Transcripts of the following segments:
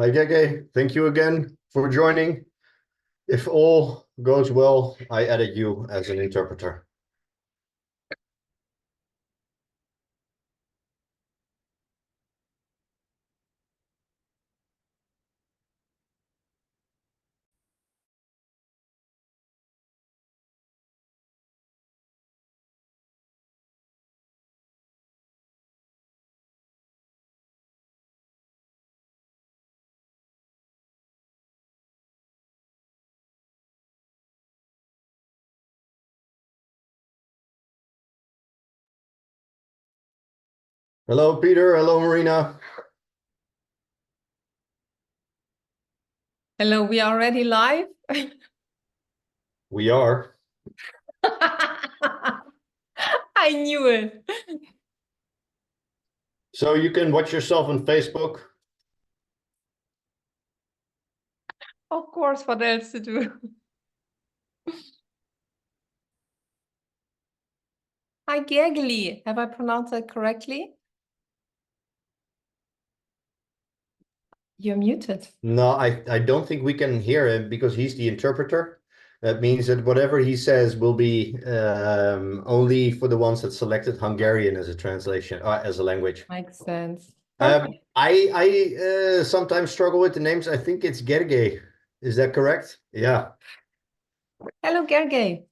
Hi, Gege. Thank you again for joining. If all goes well, I added you as an interpreter. Hello, Peter. Hello, Marina. Hello, we are already live. We are. I knew it. So you can watch yourself on Facebook. Of course, what else to do? Hi, Gergely. Have I pronounced that correctly? You're muted. No, I don't think we can hear him because he's the interpreter. That means that whatever he says will be only for the ones that selected Hungarian as a translation, as a language. Makes sense. I sometimes struggle with the names. I think it's Gerge. Is that correct? Yeah. Hello, Gergely.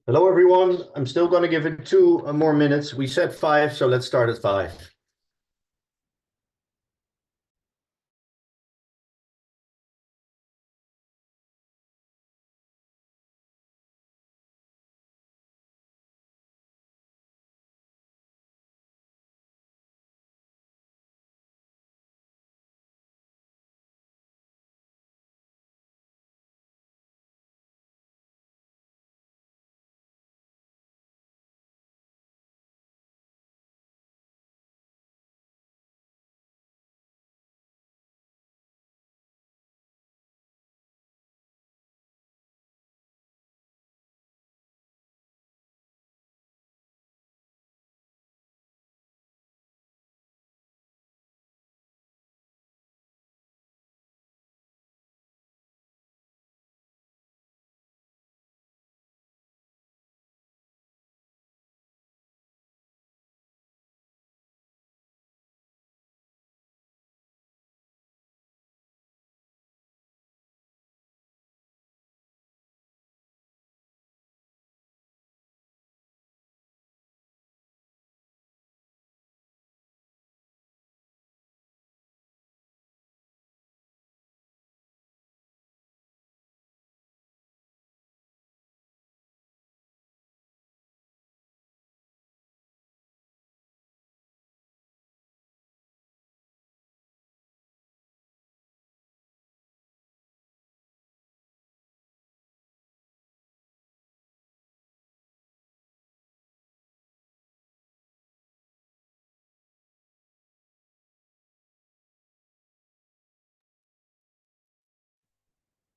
Hello, everyone. I'm still going to give it 2 more minutes. We said 5, so let's start at 5.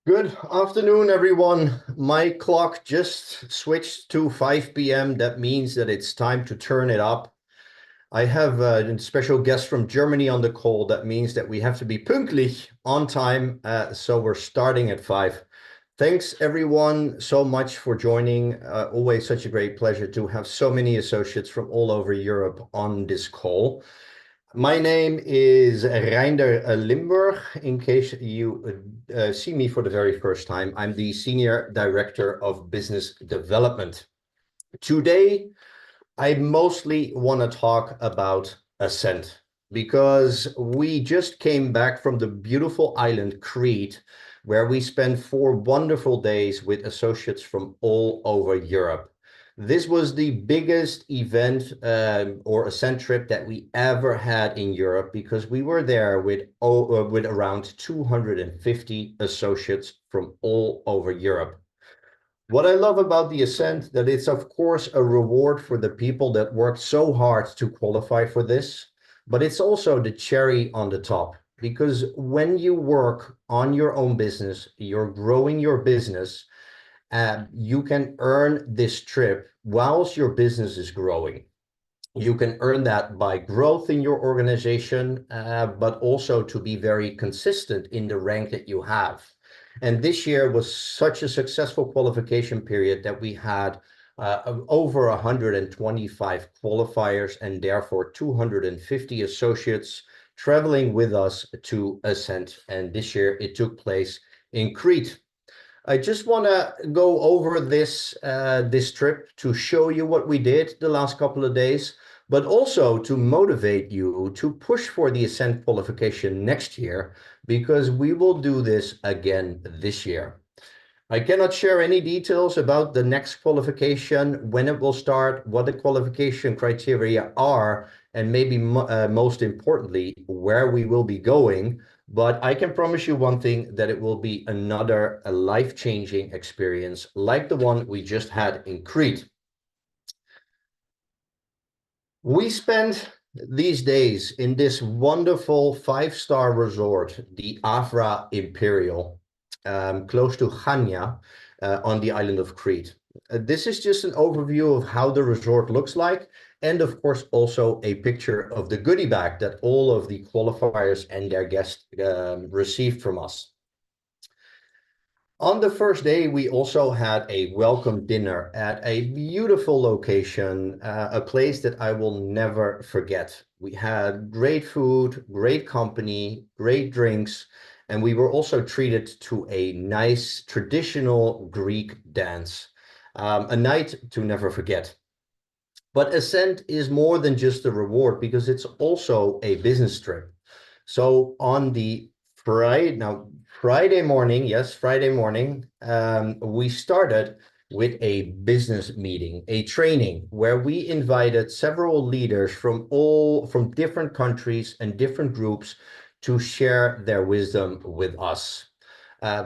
Good afternoon, everyone. My clock just switched to 5 p.m. That means that it's time to turn it up. I have a special guest from Germany on the call. That means that we have to be pünktlich on time. So we're starting at 5. Thanks everyone so much for joining. Always such a great pleasure to have so many associates from all over Europe on this call. My name is Reinder Limburg. In case you see me for the very first time, I'm the Senior Director of Business Development. Today, I mostly want to talk about Ascent because we just came back from the beautiful island Crete, where we spent 4 wonderful days with associates from all over Europe. This was the biggest event or Ascent trip that we ever had in Europe because we were there with around 250 associates from all over Europe. What I love about the Ascent, that it's of course a reward for the people that worked so hard to qualify for this, but it's also the cherry on the top. Because when you work on your own business, you're growing your business, you can earn this trip whilst your business is growing. You can earn that by growth in your organization, but also to be very consistent in the rank that you have. And this year was such a successful qualification period that we had over 125 qualifiers and therefore 250 associates traveling with us to Ascent. And this year it took place in Crete. I just want to go over this trip to show you what we did the last couple of days, but also to motivate you to push for the Ascent qualification next year, because we will do this again this year. I cannot share any details about the next qualification, when it will start, what the qualification criteria are, and maybe most importantly, where we will be going. But I can promise you one thing, that it will be another life-changing experience like the one we just had in Crete. We spent these days in this wonderful 5-star resort, the Avra Imperial, close to Chania, on the island of Crete. This is just an overview of how the resort looks like, and of course also a picture of the goodie bag that all of the qualifiers and their guests received from us. On the first day, we also had a welcome dinner at a beautiful location, a place that I will never forget. We had great food, great company, great drinks, and we were also treated to a nice traditional Greek dance, a night to never forget. But Ascent is more than just a reward, because it's also a business trip. So on the Friday morning, yes, Friday morning, we started with a business meeting, a training where we invited several leaders from different countries and different groups to share their wisdom with us.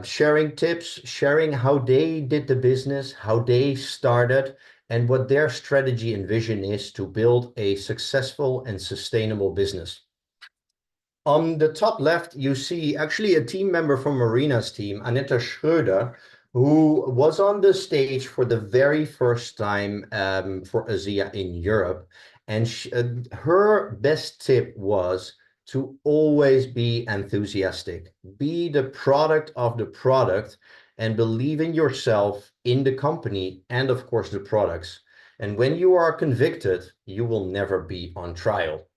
Sharing tips, sharing how they did the business, how they started, and what their strategy and vision is to build a successful and sustainable business. On the top left, you see actually a team member from Marina's team, Aneta Schröder, who was on the stage for the very first time for ASEA in Europe. And her best tip was to always be enthusiastic, be the product of the product, and believe in yourself, in the company, and of course the products. And when you are convicted, you will never be on trial.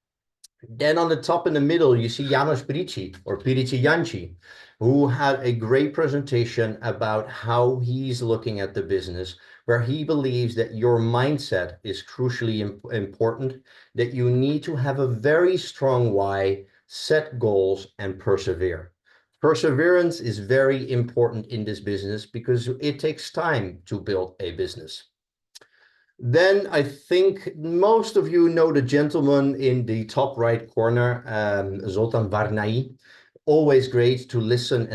Then on the top in the middle, you see Janos Pirici, or Pirici Janci, who had a great presentation about how he's looking at the business, where he believes that your mindset is crucially important, that you need to have a very strong why, set goals, and persevere. Perseverance is very important in this business because it takes time to build a business. Then I think most of you know the gentleman in the top right corner, Zoltan Varnai. Always great to listen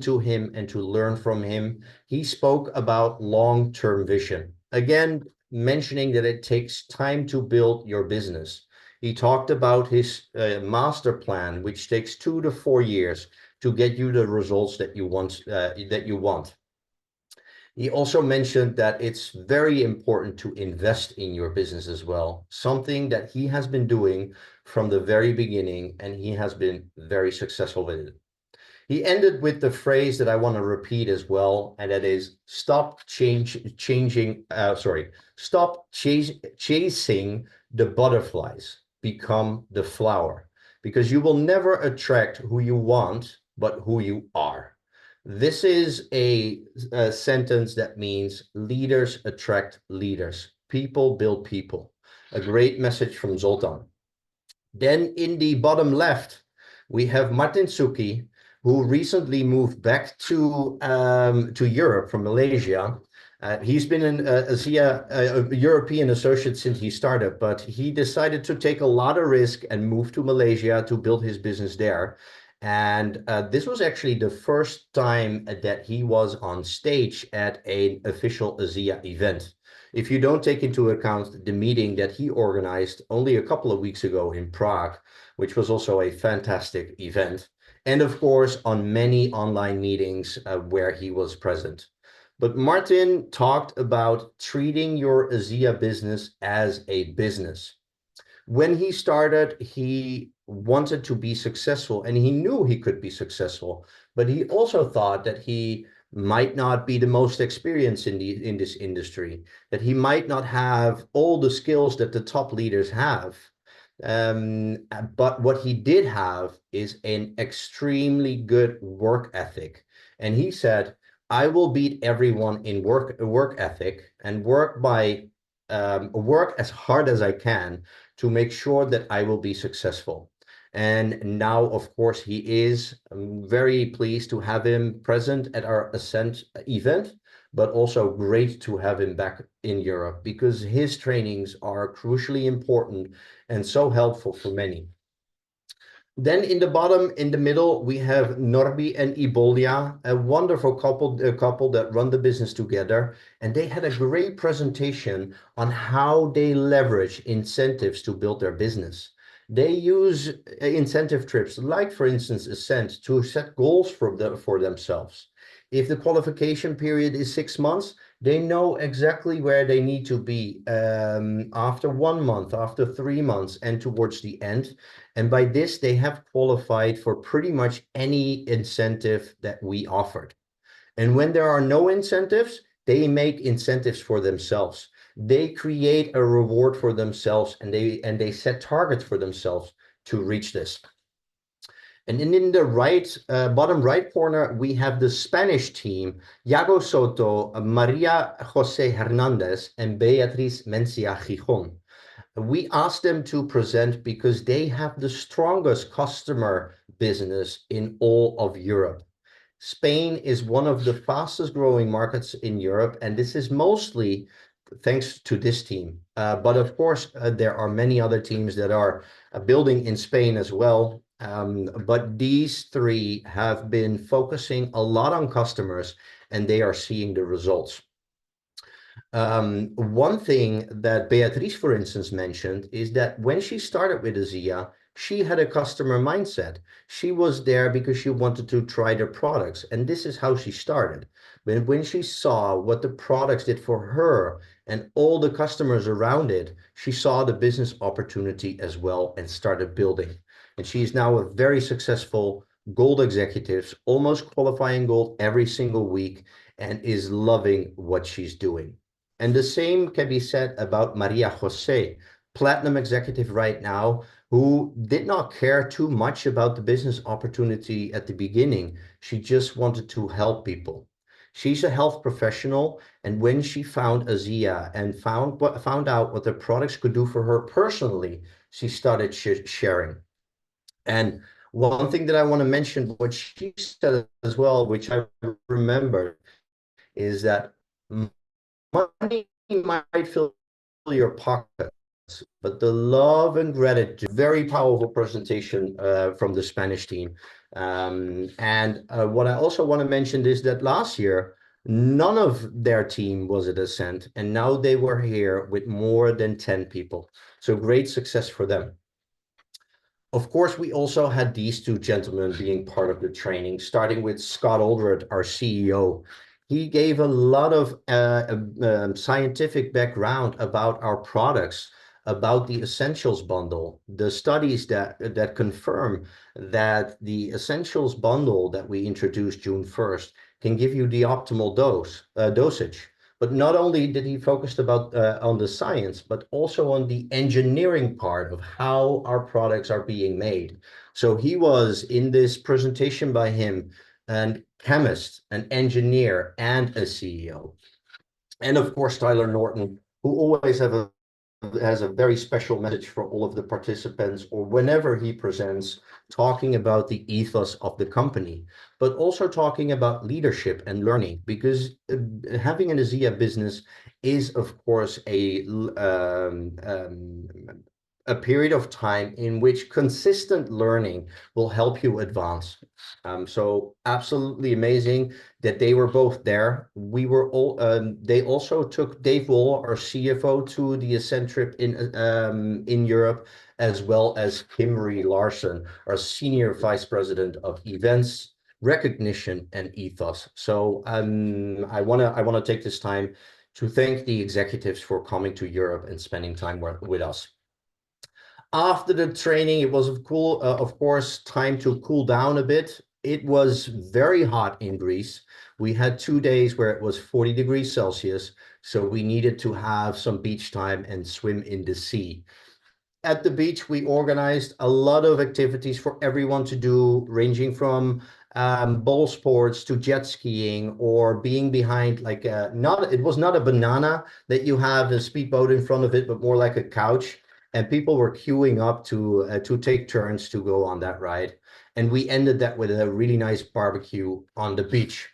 to him and to learn from him. He spoke about long-term vision. Again, mentioning that it takes time to build your business. He talked about his master plan, which takes 2 to 4 years to get you the results that you want. He also mentioned that it's very important to invest in your business as well, something that he has been doing from the very beginning, and he has been very successful with it. He ended with the phrase that I want to repeat as well, and that is stop chasing the butterflies, become the flower, because you will never attract who you want, but who you are. This is a sentence that means leaders attract leaders. People build people. A great message from Zoltan. Then in the bottom left, we have Martin Suki, who recently moved back to Europe from Malaysia. He's been an ASEA, a European associate since he started, but he decided to take a lot of risk and move to Malaysia to build his business there. And this was actually the first time that he was on stage at an official ASEA event. If you don't take into account the meeting that he organized only a couple of weeks ago in Prague, which was also a fantastic event, and of course on many online meetings where he was present. But Martin talked about treating your ASEA business as a business. When he started, he wanted to be successful and he knew he could be successful, but he also thought that he might not be the most experienced in this industry, that he might not have all the skills that the top leaders have. But what he did have is an extremely good work ethic. And he said, I will beat everyone in work ethic and work as hard as I can to make sure that I will be successful. And now, of course, he is very pleased to have him present at our Ascent event, but also great to have him back in Europe because his trainings are crucially important and so helpful for many. Then in the bottom, in the middle, we have Norby and Ibolia, a wonderful couple that run the business together. And they had a great presentation on how they leverage incentives to build their business. They use incentive trips, like for instance, Ascent, to set goals for themselves. If the qualification period is 6 months, they know exactly where they need to be after 1 month, after 3 months, and towards the end. And by this, they have qualified for pretty much any incentive that we offered. And when there are no incentives, they make incentives for themselves. They create a reward for themselves and they set targets for themselves to reach this. And in the bottom right corner, we have the Spanish team, Yago Soto, Maria Jose Hernandez, and Beatriz Mencia Gijon. We asked them to present because they have the strongest customer business in all of Europe. Spain is one of the fastest growing markets in Europe, and this is mostly thanks to this team. But of course, there are many other teams that are building in Spain as well. But these three have been focusing a lot on customers, and they are seeing the results. One thing that Beatrice, for instance, mentioned is that when she started with ASEA, she had a customer mindset. She was there because she wanted to try their products, and this is how she started. But when she saw what the products did for her and all the customers around it, she saw the business opportunity as well and started building. And she's now a very successful gold executive, almost qualifying gold every single week, and is loving what she's doing. And the same can be said about Maria Jose, platinum executive right now, who did not care too much about the business opportunity at the beginning. She just wanted to help people. She's a health professional, and when she found ASEA and found out what the products could do for her personally, she started sharing. And one thing that I want to mention, what she said as well, which I remember, is that money might fill your pockets, but the love and gratitude, very powerful presentation from the Spanish team. And what I also want to mention is that last year, none of their team was at Ascent, and now they were here with more than 10 people. So great success for them. Of course, we also had these two gentlemen being part of the training, starting with Scott Aldred, our CEO. He gave a lot of scientific background about our products, about the Essentials Bundle, the studies that confirm that the Essentials Bundle that we introduced June 1st can give you the optimal dosage. But not only did he focus on the science, but also on the engineering part of how our products are being made. So he was in this presentation by him, a chemist, an engineer, and a CEO. And of course, Tyler Norton, who always has a very special message for all of the participants, or whenever he presents, talking about the ethos of the company, but also talking about leadership and learning, because having an ASEA business is, of course, a period of time in which consistent learning will help you advance. So absolutely amazing that they were both there. We were all. They also took Dave Wohl, our CFO, to the Ascent trip in Europe, as well as Kimberly Larson, our Senior Vice President of Events, Recognition, and Ethos. So I wanna take this time to thank the executives for coming to Europe and spending time with us. After the training, it was of course, time to cool down a bit. It was very hot in Greece. We had 2 days where it was 40 degrees Celsius, so we needed to have some beach time and swim in the sea. At the beach, we organized a lot of activities for everyone to do, ranging from ball sports to jet skiing, or being behind like it was not a banana that you have a speedboat in front of it, but more like a couch. And people were queuing up to take turns to go on that ride. And we ended that with a really nice barbecue on the beach.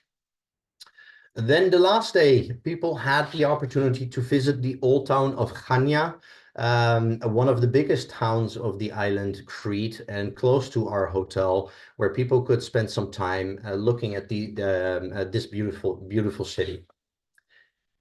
Then the last day, people had the opportunity to visit the old town of Chania, one of the biggest towns of the island Crete, and close to our hotel, where people could spend some time looking at this beautiful city.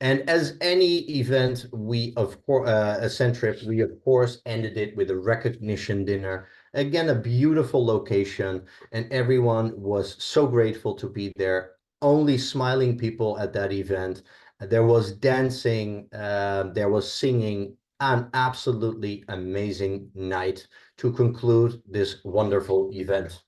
And as any event, we of course Ascent trip, we of course ended it with a recognition dinner. Again, a beautiful location, and everyone was so grateful to be there. Only smiling people at that event. There was dancing, there was singing, an absolutely amazing night to conclude this wonderful event.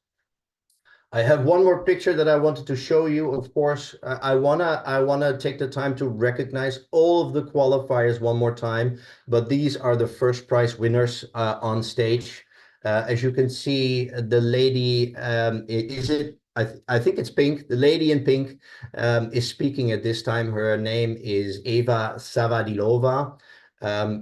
I have one more picture that I wanted to show you. Of course, I wanna take the time to recognize all of the qualifiers one more time, but these are the first prize winners on stage. As you can see, the lady, I think it's pink. The lady in pink is speaking at this time. Her name is Eva Savadilova.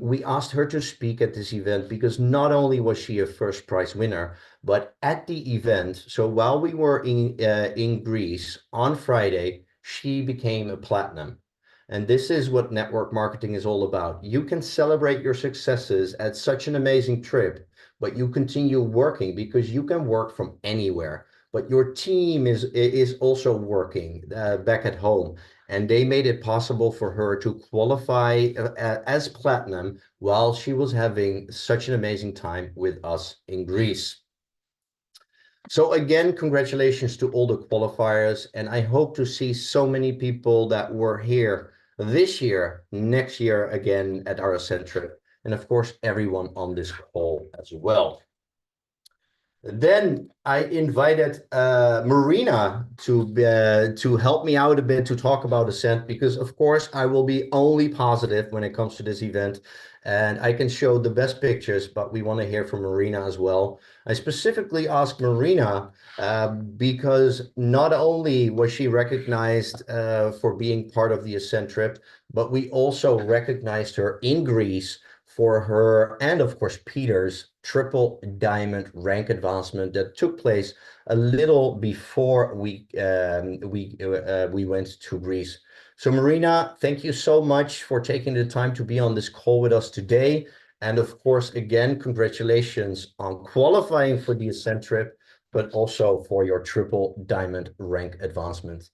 We asked her to speak at this event because not only was she a first prize winner, but at the event, so while we were in Greece on Friday, she became a platinum. And this is what network marketing is all about. You can celebrate your successes at such an amazing trip, but you continue working because you can work from anywhere. But your team is also working back at home, and they made it possible for her to qualify as platinum while she was having such an amazing time with us in Greece. So again, congratulations to all the qualifiers, and I hope to see so many people that were here this year, next year again at our Ascent trip, and of course everyone on this call as well. Then I invited Marina to help me out a bit to talk about Ascent, because of course I will be only positive when it comes to this event, and I can show the best pictures, but we want to hear from Marina as well. I specifically asked Marina because not only was she recognized for being part of the Ascent trip, but we also recognized her in Greece for her, and of course Peter's, triple diamond rank advancement that took place a little before we went to Greece. So Marina, thank you so much for taking the time to be on this call with us today. And of course, again, congratulations on qualifying for the Ascent trip, but also for your triple diamond rank advancement.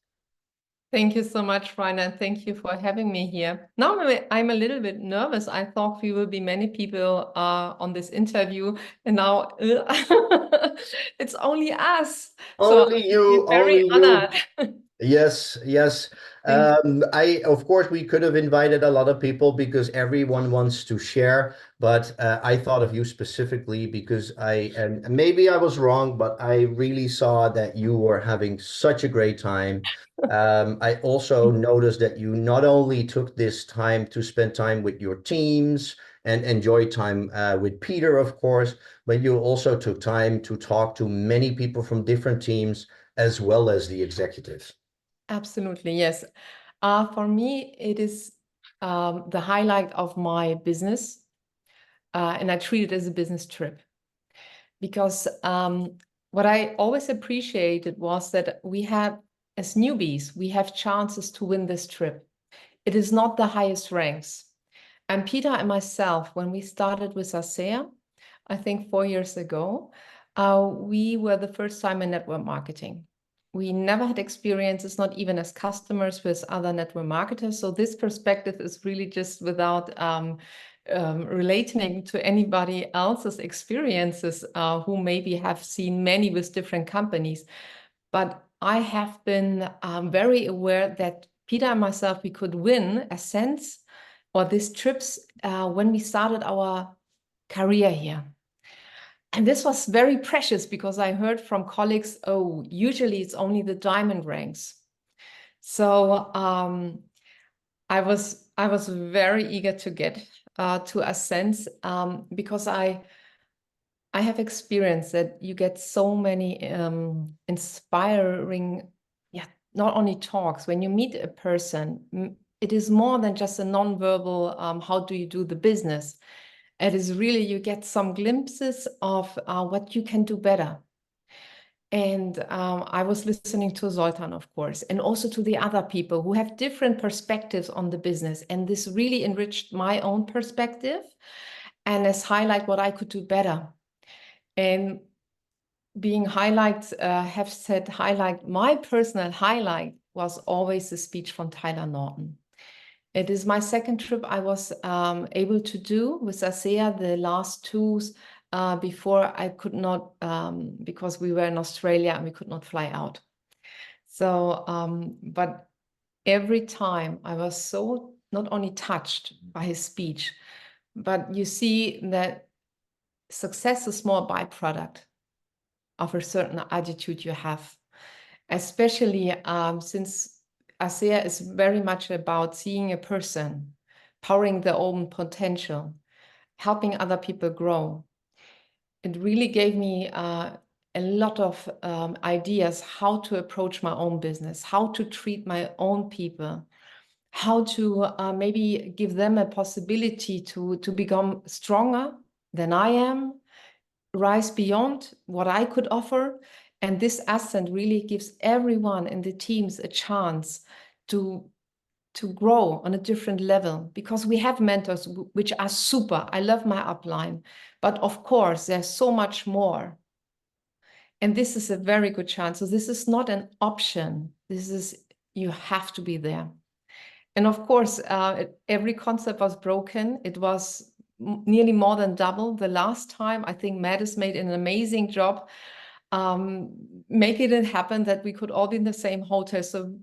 Thank you so much, Rainer, and thank you for having me here. Now I'm a little bit nervous. I thought we will be many people on this interview, and now it's only us. So Only you, I'm very only you. honored. Yes, yes. Thank Of course, we could have invited a lot of people because everyone wants to share, but I thought of you specifically because and maybe I was wrong, but I really saw that you were having such a great time. I also you. noticed that you not only took this time to spend time with your teams and enjoy time with Peter, of course, but you also took time to talk to many people from different teams as well as the executives. Absolutely, yes. For me, it is the highlight of my business, and I treat it as a business trip because what I always appreciated was that we have, as newbies, we have chances to win this trip. It is not the highest ranks. And Peter and myself, when we started with ASEA, I think 4 years ago, we were the first time in network marketing. We never had experiences, not even as customers with other network marketers. So this perspective is really just without relating to anybody else's experiences who maybe have seen many with different companies. But I have been very aware that Peter and myself, we could win a sense or these trips when we started our career here. And this was very precious because I heard from colleagues, oh, usually it's only the diamond ranks. So I was very eager to get to a sense because I have experienced that you get so many inspiring, yeah, not only talks. When you meet a person, it is more than just a nonverbal, how do you do the business? It is really, you get some glimpses of what you can do better. And I was listening to Zoltan, of course, and also to the other people who have different perspectives on the business. And this really enriched my own perspective and has highlight what I could do better. And being highlights, have said highlight, my personal highlight was always the speech from Tyler Norton. It is my second trip I was able to do with ASEA, the last two before I could not, because we were in Australia and we could not fly out. So, but every time I was so not only touched by his speech, but you see that success is more a byproduct of a certain attitude you have, especially since ASEA is very much about seeing a person, powering their own potential, helping other people grow. It really gave me a lot of ideas how to approach my own business, how to treat my own people, how to maybe give them a possibility to become stronger than I am, rise beyond what I could offer. And this ascent really gives everyone in the teams a chance to grow on a different level, because we have mentors which are super. I love my upline, but of course there's so much more. And this is a very good chance. So this is not an option. This is, you have to be there. And of course, every concept was broken. It was nearly more than double the last time. I think Matt has made an amazing job making it happen that we could all be in the same hotel. So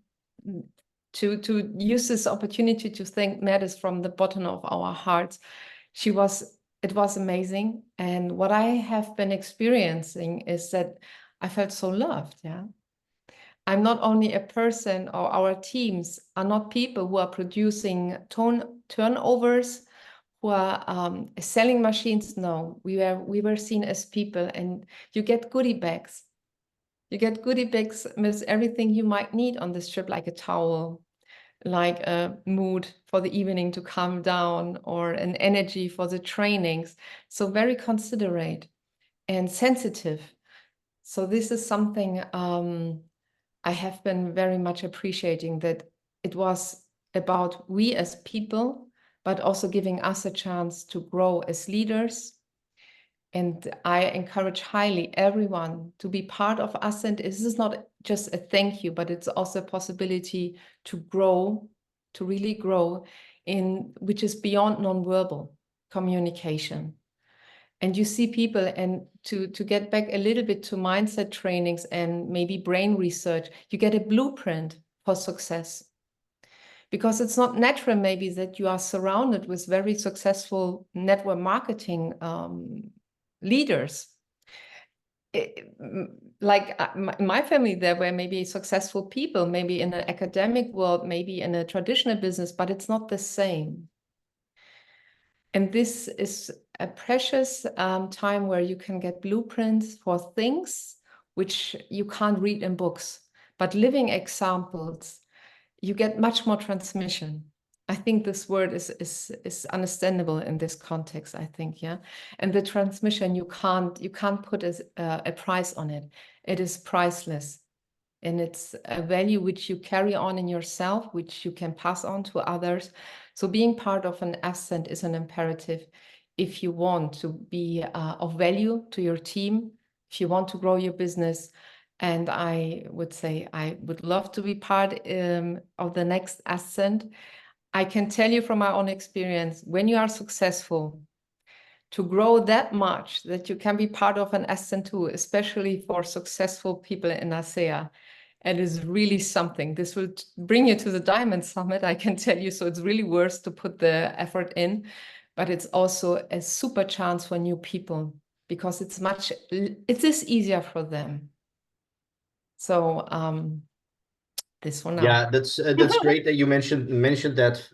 to use this opportunity to thank Matt from the bottom of our hearts. It was amazing. And what I have been experiencing is that I felt so loved, yeah. I'm not only a person, or our teams are not people who are producing turnovers, who are selling machines. No, we were seen as people, and you get goodie bags. You get goodie bags with everything you might need on this trip, like a towel, like a mood for the evening to calm down, or an energy for the trainings. So very considerate and sensitive. So this is something I have been very much appreciating, that it was about we as people, but also giving us a chance to grow as leaders. And I encourage highly everyone to be part of us. And this is not just a thank you, but it's also a possibility to grow, to really grow in, which is beyond nonverbal communication. And you see people, and to get back a little bit to mindset trainings and maybe brain research, you get a blueprint for success. Because it's not natural maybe that you are surrounded with very successful network marketing leaders. Like my family, there were maybe successful people, maybe in an academic world, maybe in a traditional business, but it's not the same. And this is a precious time where you can get blueprints for things which you can't read in books, but living examples, you get much more transmission. I think this word is understandable in this context, I think, yeah. And the transmission, you can't put a price on it. It is priceless. And it's a value which you carry on in yourself, which you can pass on to others. So being part of an ASEA is an imperative if you want to be of value to your team, if you want to grow your business. And I would say I would love to be part of the next ASEA. I can tell you from my own experience, when you are successful, to grow that much that you can be part of an ASEA too, especially for successful people in ASEA, it is really something. This will bring you to the Diamond Summit, I can tell you. So it's really worth to put the effort in, but it's also a super chance for new people because it is easier for them. So this one now. Yeah, that's great that you mentioned that.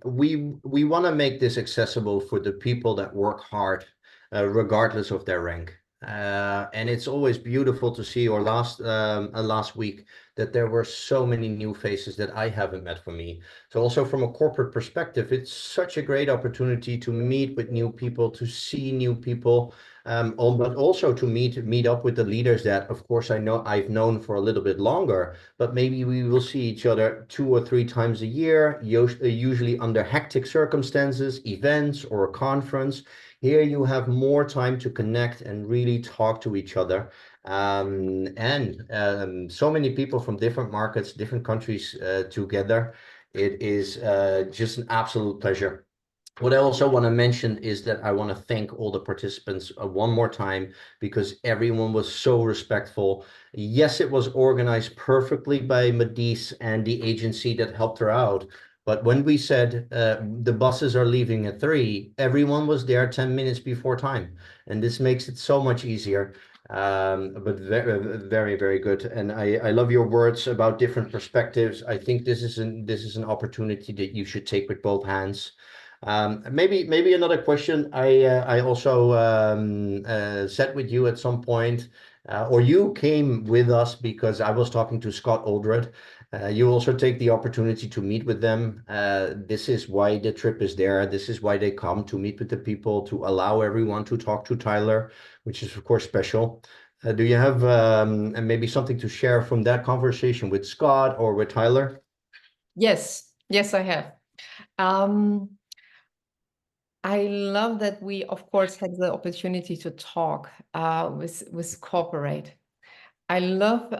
We want to make this accessible for the people that work hard, regardless of their rank. And it's always beautiful to see, or last week, that there were so many new faces that I haven't met for me. So also from a corporate perspective, it's such a great opportunity to meet with new people, to see new people, but also to meet up with the leaders that, of course, I've known for a little bit longer, but maybe we will see each other 2 or 3 times a year, usually under hectic circumstances, events or a conference. Here you have more time to connect and really talk to each other. And so many people from different markets, different countries together. It is just an absolute pleasure. What I also want to mention is that I want to thank all the participants one more time because everyone was so respectful. Yes, it was organized perfectly by Madis and the agency that helped her out. But when we said the buses are leaving at 3, everyone was there 10 minutes before time. And this makes it so much easier. But very, very, very good. And I love your words about different perspectives. I think this is an opportunity that you should take with both hands. Maybe another question. I also sat with you at some point, or you came with us because I was talking to Scott Aldred. You also take the opportunity to meet with them. This is why the trip is there. This is why they come to meet with the people, to allow everyone to talk to Tyler, which is of course special. Do you have maybe something to share from that conversation with Scott or with Tyler? Yes, I have. I love that we, of course, had the opportunity to talk with corporate. I love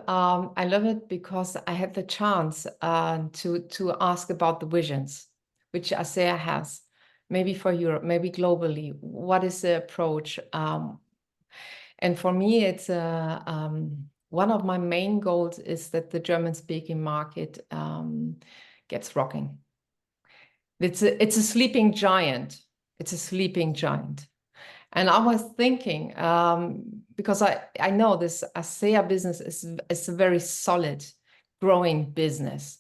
it because I had the chance to ask about the visions which ASEA has, maybe for Europe, maybe globally. What is the approach? And for me, it's one of my main goals is that the German-speaking market gets rocking. It's a sleeping giant. It's a sleeping giant. And I was thinking, because I know this ASEA business is a very solid, growing business.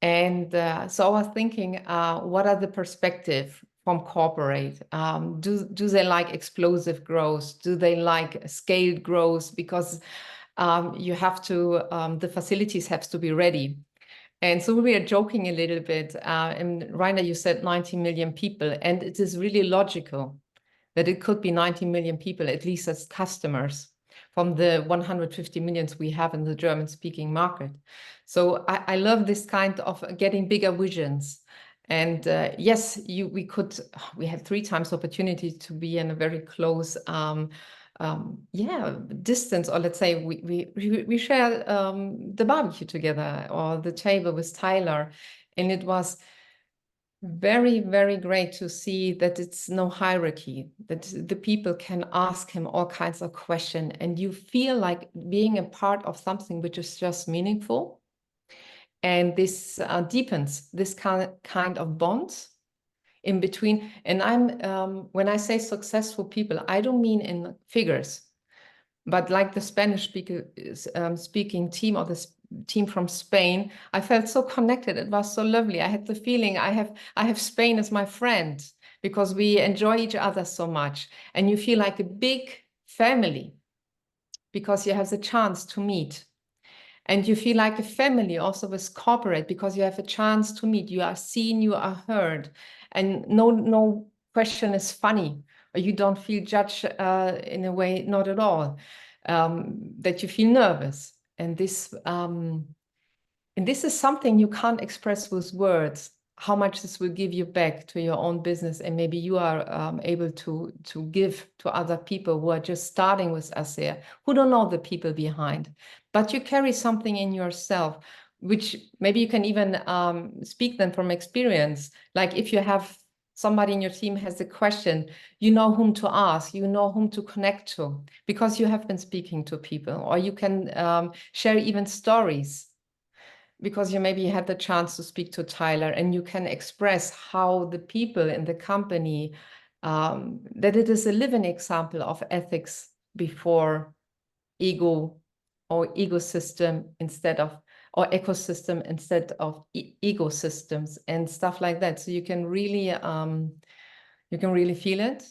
And so I was thinking, what are the perspectives from corporate? Do they like explosive growth? Do they like scaled growth? Because you have to, the facilities have to be ready. And so we are joking a little bit. And Rainer, you said 90 million people, and it is really logical that it could be 90 million people, at least as customers from the 150 millions we have in the German-speaking market. So I love this kind of getting bigger visions. And yes, we had 3 times opportunity to be in a very close distance, or let's say we share the barbecue together or the table with Tyler, and it was very, very great to see that it's no hierarchy, that the people can ask him all kinds of questions, and you feel like being a part of something which is just meaningful. And this deepens this kind of bonds in between. And when I say successful people, I don't mean in figures, but like the Spanish speaking team or the team from Spain, I felt so connected. It was so lovely. I had the feeling I have Spain as my friend because we enjoy each other so much. And you feel like a big family because you have the chance to meet. And you feel like a family also with corporate because you have a chance to meet. You are seen, you are heard. And no question is funny, or you don't feel judged in a way, not at all, that you feel nervous. And this is something you can't express with words, how much this will give you back to your own business. And maybe you are able to give to other people who are just starting with ASEA, who don't know the people behind. But you carry something in yourself, which maybe you can even speak them from experience. Like if you have somebody in your team has a question, you know whom to ask, you know whom to connect to, because you have been speaking to people, or you can share even stories because you maybe had the chance to speak to Tyler and you can express how the people in the company, that it is a living example of ethics before ego or ecosystem instead of, or ecosystem instead of ecosystems and stuff like that. So you can really feel it,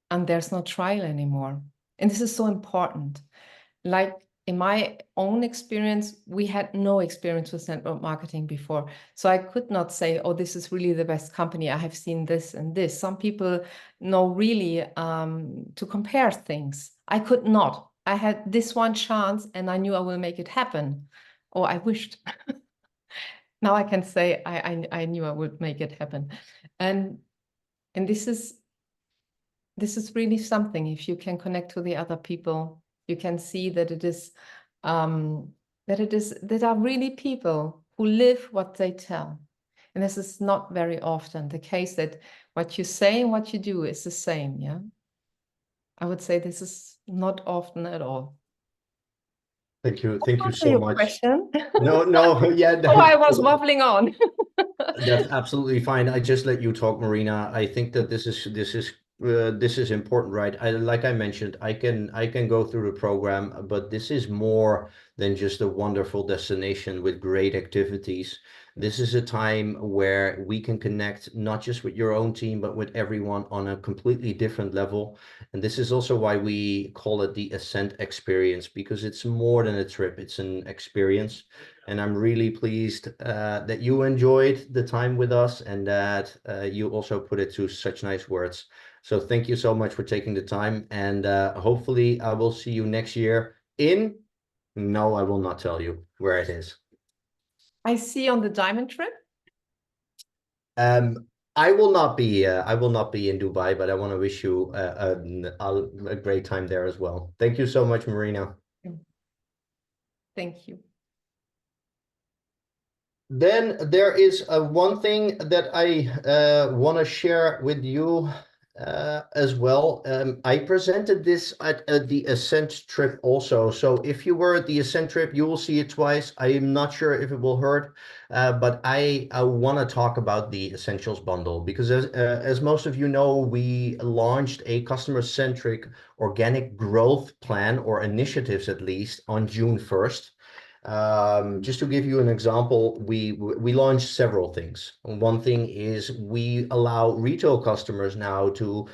and there's no trial anymore. And this is so important. Like in my own experience, we had no experience with network marketing before. So I could not say, oh, this is really the best company. I have seen this and this. Some people know really to compare things. I could not. I had this one chance and I knew I will make it happen. Or I wished. Now I can say I knew I would make it happen. And this is really something. If you can connect to the other people, you can see that it is that are really people who live what they tell. And this is not very often the case, that what you say and what you do is the same. Yeah, I would say this is not often at all. Thank you. That's Thank you answer so your much. question. No, yeah, Oh, I was waffling on. that's absolutely fine. I just let you talk, Marina. I think that this is important, right? Like I mentioned, I can go through the program, but this is more than just a wonderful destination with great activities. This is a time where we can connect not just with your own team, but with everyone on a completely different level. And this is also why we call it the Ascent experience, because it's more than a trip, it's an experience. And I'm really pleased that you enjoyed the time with us and that you also put it to such nice words. So thank you so much for taking the time. And hopefully I will see you next year in, no, I will not tell you where it is. I see on the diamond trip. I will not be in Dubai, but I want to wish you a great time there as well. Thank you so much, Marina. Thank you. Then there is one thing that I want to share with you as well. I presented this at the Ascent trip also. So if you were at the Ascent trip, you will see it twice. I am not sure if it will hurt, but I want to talk about the Essentials bundle because as most of you know, we launched a customer-centric organic growth plan, or initiatives at least, on June 1st. Just to give you an example, we launched several things. One thing is we allow retail customers now to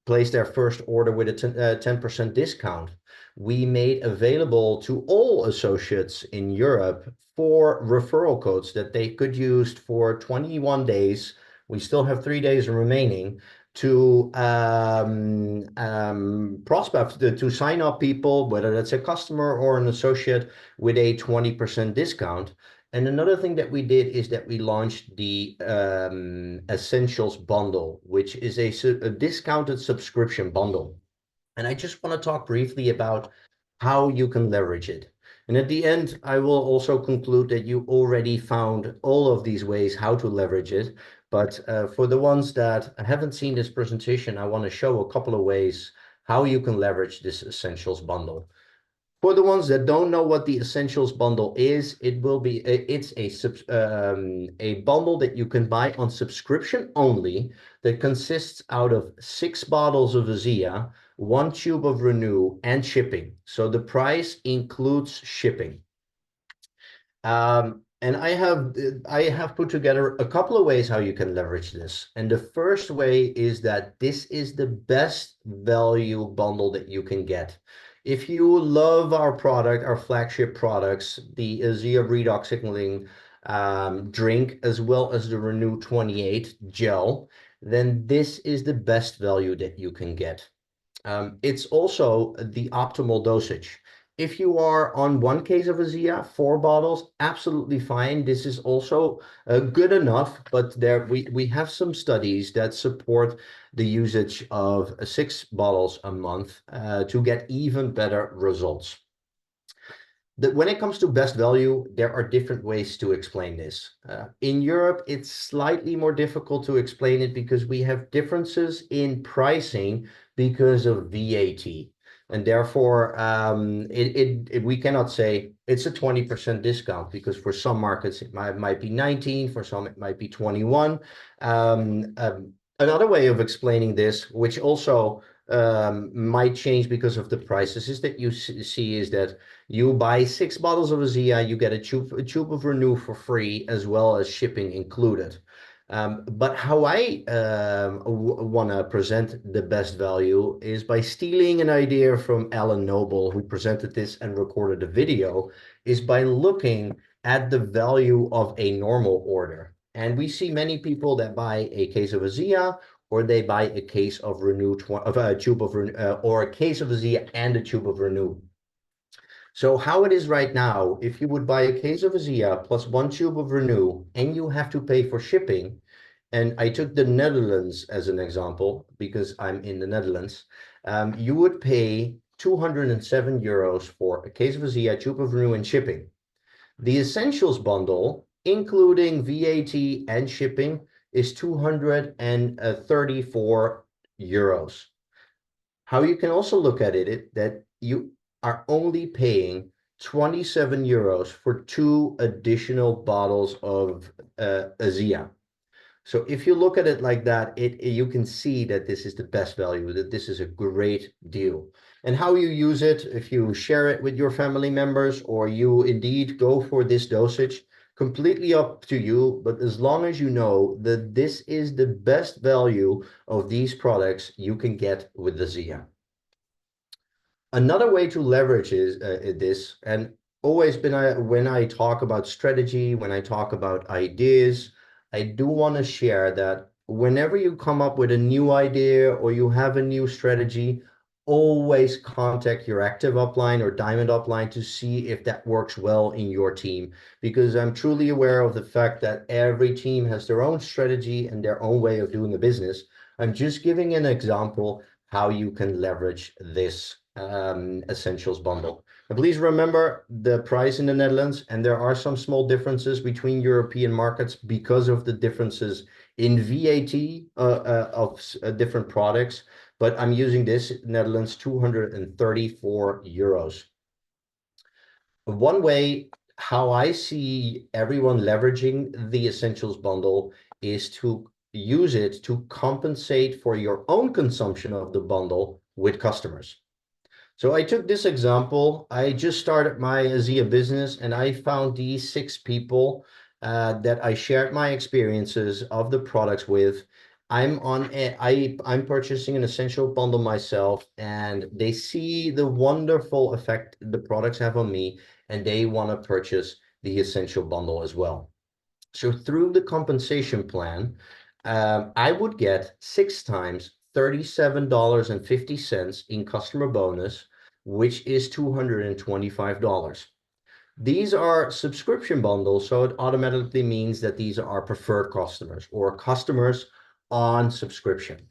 place their first order with a 10% discount. We made available to all associates in Europe 4 referral codes that they could use for 21 days. We still have 3 days remaining to prospect to sign up people, whether that's a customer or an associate, with a 20% discount. And another thing that we did is that we launched the Essentials bundle, which is a discounted subscription bundle. And I just want to talk briefly about how you can leverage it. And at the end, I will also conclude that you already found all of these ways how to leverage it. But for the ones that haven't seen this presentation, I want to show a couple of ways how you can leverage this Essentials bundle. For the ones that don't know what the Essentials bundle is, it's a bundle that you can buy on subscription only that consists out of 6 bottles of ASEA, 1 tube of Renew, and shipping. So the price includes shipping. And I have put together a couple of ways how you can leverage this. And the first way is that this is the best value bundle that you can get. If you love our product, our flagship products, the ASEA Redox Signaling drink, as well as the Renew 28 gel, then this is the best value that you can get. It's also the optimal dosage. If you are on 1 case of ASEA, 4 bottles, absolutely fine. This is also good enough, but we have some studies that support the usage of 6 bottles a month to get even better results. When it comes to best value, there are different ways to explain this. In Europe, it's slightly more difficult to explain it because we have differences in pricing because of VAT. And therefore, we cannot say it's a 20% discount because for some markets it might be 19, for some it might be 21. Another way of explaining this, which also might change because of the prices, is that you see is that you buy 6 bottles of ASEA, you get a tube of Renew for free, as well as shipping included. But how I want to present the best value is by stealing an idea from Alan Noble, who presented this and recorded a video, is by looking at the value of a normal order. And we see many people that buy a case of ASEA, or they buy a case of Renew, a tube of or a case of ASEA and a tube of Renew. So how it is right now, if you would buy a case of ASEA plus 1 tube of Renew, and you have to pay for shipping, and I took the Netherlands as an example because I'm in the Netherlands, you would pay 207 euros for a case of ASEA, tube of Renew, and shipping. The Essentials bundle, including VAT and shipping, is 234 euros. How you can also look at it that you are only paying 27 euros for 2 additional bottles of ASEA. So if you look at it like that, you can see that this is the best value, that this is a great deal. And how you use it, if you share it with your family members or you indeed go for this dosage, completely up to you. But as long as you know that this is the best value of these products you can get with the ASEA. Another way to leverage is this, and always been when I talk about strategy, when I talk about ideas, I do want to share that whenever you come up with a new idea or you have a new strategy, always contact your active upline or diamond upline to see if that works well in your team, because I'm truly aware of the fact that every team has their own strategy and their own way of doing a business. I'm just giving an example how you can leverage this Essentials bundle. And please remember the price in the Netherlands, and there are some small differences between European markets because of the differences in VAT of different products. But I'm using this Netherlands 234 euros. One way how I see everyone leveraging the Essentials bundle is to use it to compensate for your own consumption of the bundle with customers. So I took this example. I just started my ASEA business, and I found these 6 people that I shared my experiences of the products with. I'm purchasing an essential bundle myself, and they see the wonderful effect the products have on me, and they want to purchase the essential bundle as well. So through the compensation plan, I would get 6 times $37.50 in customer bonus, which is $225. These are subscription bundles, so it automatically means that these are preferred customers or customers on subscription.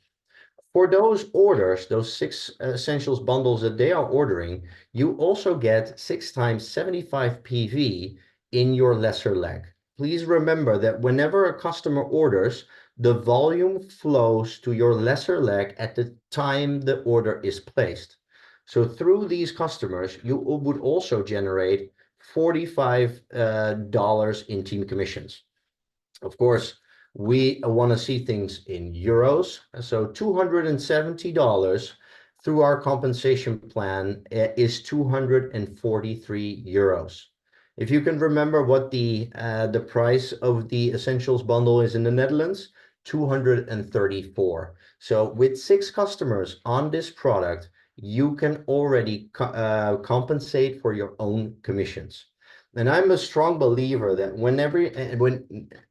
For those orders, those 6 essentials bundles that they are ordering, you also get 6 times 75 PV in your lesser leg. Please remember that whenever a customer orders, the volume flows to your lesser leg at the time the order is placed. So through these customers, you would also generate $45 in team commissions. Of course, we want to see things in euros. So $270 through our compensation plan is 243 euros. If you can remember what the price of the Essentials bundle is in the Netherlands, 234. So with 6 customers on this product, you can already compensate for your own commissions. And I'm a strong believer that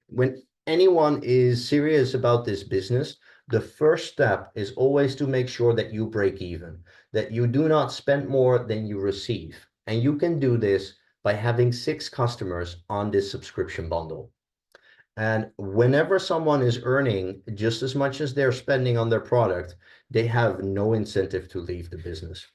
when anyone is serious about this business, the first step is always to make sure that you break even, that you do not spend more than you receive. And you can do this by having 6 customers on this subscription bundle. And whenever someone is earning just as much as they're spending on their product, they have no incentive to leave the business.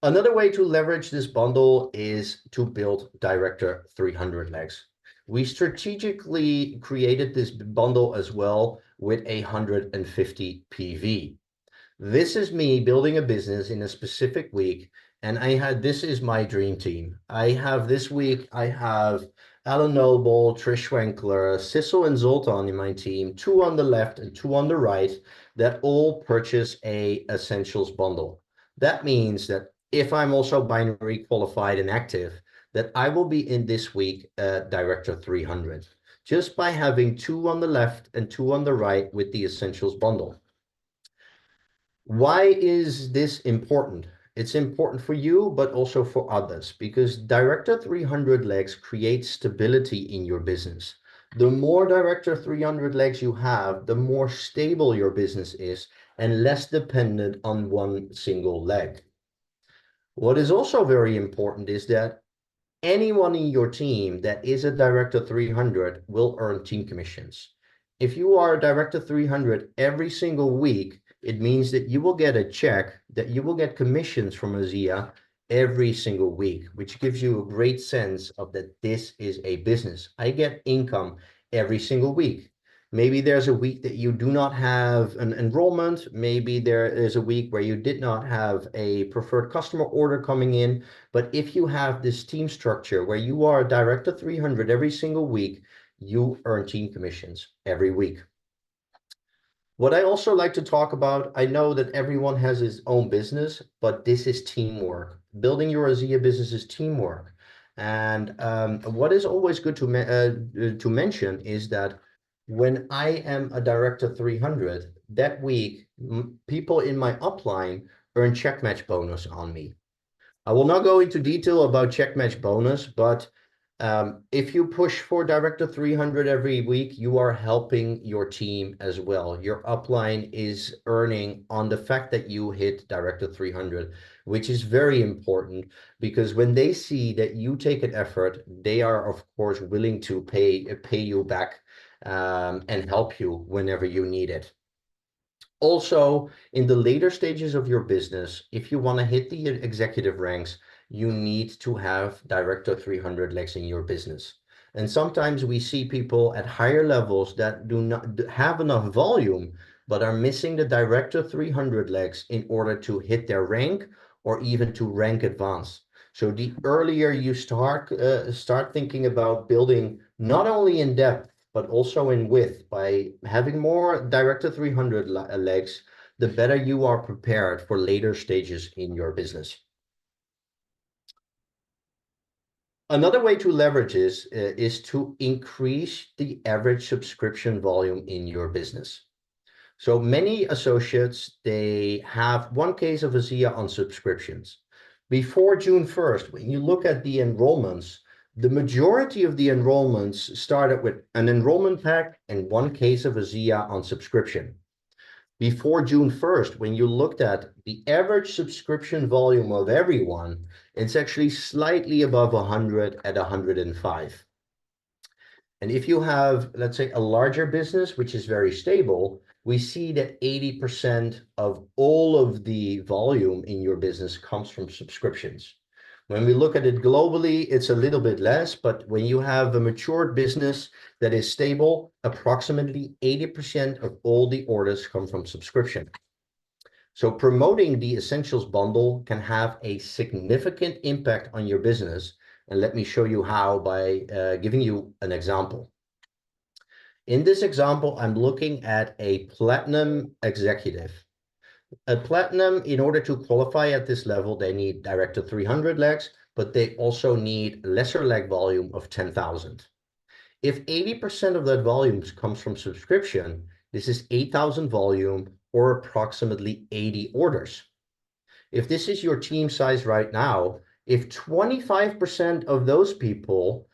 Another way to leverage this bundle is to build Director 300 legs. We strategically created this bundle as well with 150 PV. This is me building a business in a specific week, and this is my dream team. This week, I have Alan Noble, Trish Schwenkler, Sissel and Zoltan in my team, 2 on the left and 2 on the right, that all purchase a Essentials bundle. That means that if I'm also binary qualified and active, that I will be in this week Director 300, just by having 2 on the left and 2 on the right with the Essentials bundle. Why is this important? It's important for you, but also for others, because Director 300 legs create stability in your business. The more Director 300 legs you have, the more stable your business is and less dependent on one single leg. What is also very important is that anyone in your team that is a Director 300 will earn team commissions. If you are a Director 300 every single week, it means that you will get a check, that you will get commissions from ASEA every single week, which gives you a great sense of that this is a business. I get income every single week. Maybe there's a week that you do not have an enrollment. Maybe there is a week where you did not have a preferred customer order coming in. But if you have this team structure where you are a Director 300 every single week, you earn team commissions every week. What I also like to talk about, I know that everyone has his own business, but this is teamwork. Building your ASEA business is teamwork. And what is always good to mention is that when I am a Director 300, that week, people in my upline earn check match bonus on me. I will not go into detail about check match bonus, but if you push for Director 300 every week, you are helping your team as well. Your upline is earning on the fact that you hit Director 300, which is very important because when they see that you take an effort, they are, of course, willing to pay you back and help you whenever you need it. Also, in the later stages of your business, if you want to hit the executive ranks, you need to have Director 300 legs in your business. And sometimes we see people at higher levels that do not have enough volume, but are missing the Director 300 legs in order to hit their rank or even to rank advance. So the earlier you start thinking about building not only in depth, but also in width by having more Director 300 legs, the better you are prepared for later stages in your business. Another way to leverage is to increase the average subscription volume in your business. So many associates, they have one case of ASEA on subscriptions. Before June 1st, when you look at the enrollments, the majority of the enrollments started with an enrollment pack and one case of ASEA on subscription. Before June 1st, when you looked at the average subscription volume of everyone, it's actually slightly above 100 at 105. And if you have, let's say, a larger business, which is very stable, we see that 80% of all of the volume in your business comes from subscriptions. When we look at it globally, it's a little bit less, but when you have a matured business that is stable, approximately 80% of all the orders come from subscription. So promoting the Essentials bundle can have a significant impact on your business. And let me show you how by giving you an example. In this example, I'm looking at a platinum executive. A platinum, in order to qualify at this level, they need direct to 300 legs, but they also need lesser leg volume of 10,000. If 80% of that volume comes from subscription, this is 8,000 volume or approximately 80 orders. If this is your team size right now, if 25% of those people,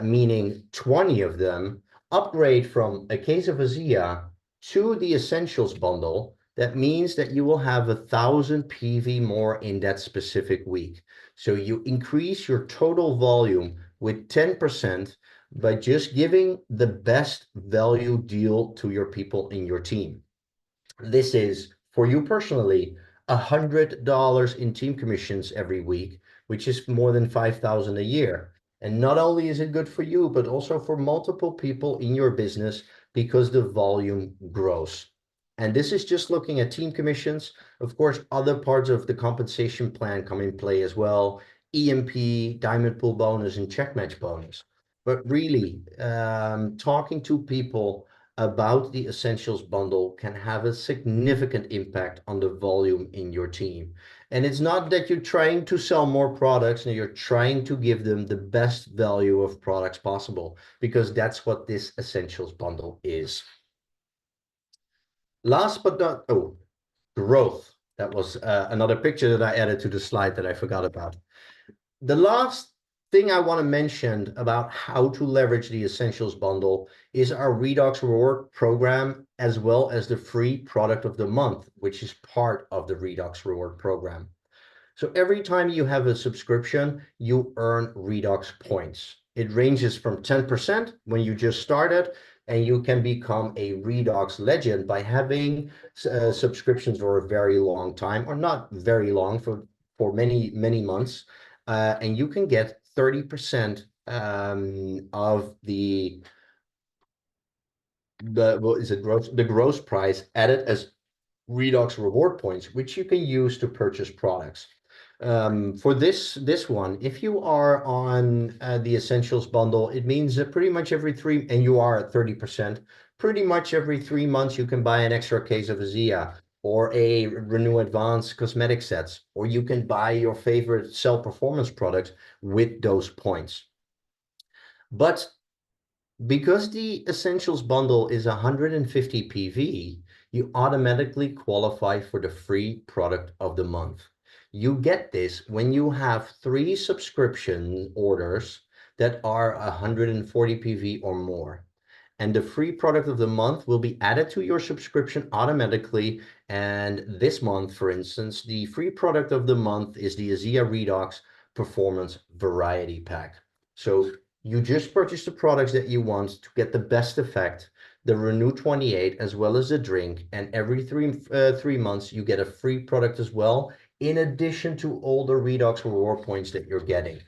meaning 20 of them, upgrade from a case of ASEA to the Essentials bundle, that means that you will have 1,000 PV more in that specific week. So you increase your total volume with 10% by just giving the best value deal to your people in your team. This is, for you personally, $100 in team commissions every week, which is more than 5,000 a year. And not only is it good for you, but also for multiple people in your business because the volume grows. And this is just looking at team commissions. Of course, other parts of the compensation plan come in play as well. EMP, diamond pool bonus, and check match bonus. But really, talking to people about the Essentials bundle can have a significant impact on the volume in your team. And it's not that you're trying to sell more products and you're trying to give them the best value of products possible, because that's what this Essentials bundle is. Last but not, growth. That was another picture that I added to the slide that I forgot about. The last thing I want to mention about how to leverage the Essentials bundle is our Redox Reward program, as well as the free product of the month, which is part of the Redox Reward program. So every time you have a subscription, you earn Redox points. It ranges from 10% when you just started, and you can become a Redox legend by having subscriptions for a very long time, or not very long, for many, many months. And you can get 30% of the what is it, the gross price added as Redox reward points, which you can use to purchase products. For this one, if you are on the Essentials bundle, it means that pretty much every three, and you are at 30%, pretty much every 3 months you can buy an extra case of ASEA or a Renew Advanced cosmetic sets, or you can buy your favorite cell performance products with those points. But because the Essentials bundle is 150 PV, you automatically qualify for the free product of the month. You get this when you have 3 subscription orders that are 140 PV or more. And the free product of the month will be added to your subscription automatically. And this month, for instance, the free product of the month is the ASEA Redox Performance Variety Pack. So you just purchase the products that you want to get the best effect, the Renew 28, as well as the drink, and every three months you get a free product as well, in addition to all the Redox reward points that you're getting.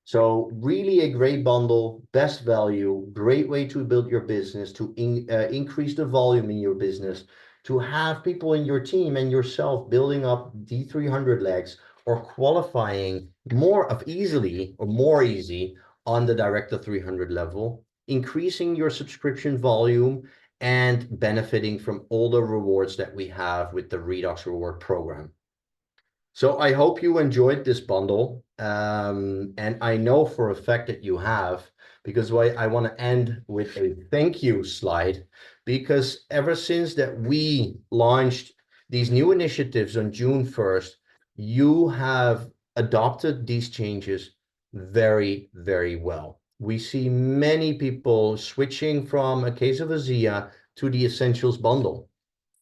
So really a great bundle, best value, great way to build your business, to increase the volume in your business, to have people in your team and yourself building up D300 legs or qualifying more easy on the Director 300 level, increasing your subscription volume and benefiting from all the rewards that we have with the Redox Reward program. So I hope you enjoyed this bundle, and I know for a fact that you have, because I want to end with a thank you slide, because ever since that we launched these new initiatives on June 1st, you have adopted these changes very, very well. We see many people switching from a case of ASEA to the Essentials bundle.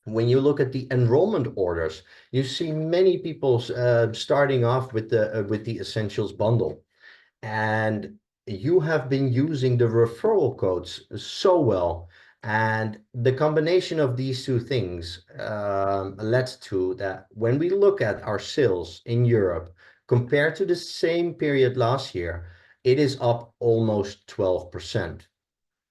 When you look at the enrollment orders, you see many people starting off with the Essentials bundle, and you have been using the referral codes so well. And the combination of these two things led to that when we look at our sales in Europe compared to the same period last year, it is up almost 12%.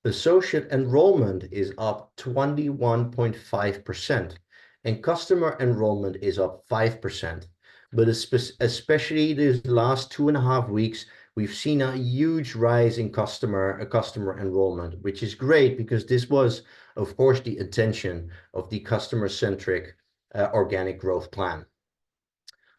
Associate enrollment is up 21.5%. and customer enrollment is up 5%. But especially these last 2.5 weeks, we've seen a huge rise in customer enrollment, which is great because this was, of course, the intention of the customer-centric organic growth plan.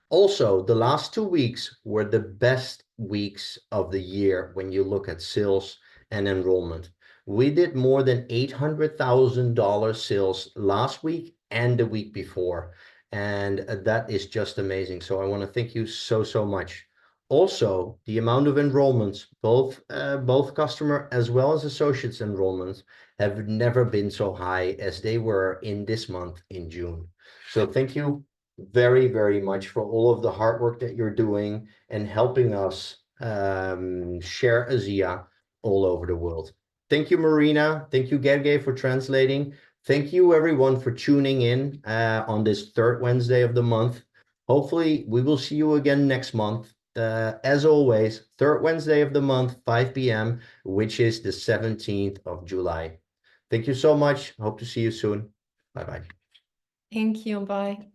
Also, the last 2 weeks were the best weeks of the year when you look at sales and enrollment. We did more than $800,000 sales last week and the week before, and that is just amazing. So I want to thank you so much. Also, the amount of enrollments, both customer as well as associates enrollments, have never been so high as they were in this month in June. So thank you very much for all of the hard work that you're doing and helping us share ASEA all over the world. Thank you, Marina. Thank you, Gerge, for translating. Thank you, everyone, for tuning in on this third Wednesday of the month. Hopefully, we will see you again next month. As always, third Wednesday of the month, 5 p.m., which is the 17th of July. Thank you so much. Hope to see you soon. Bye-bye. Thank you. Bye.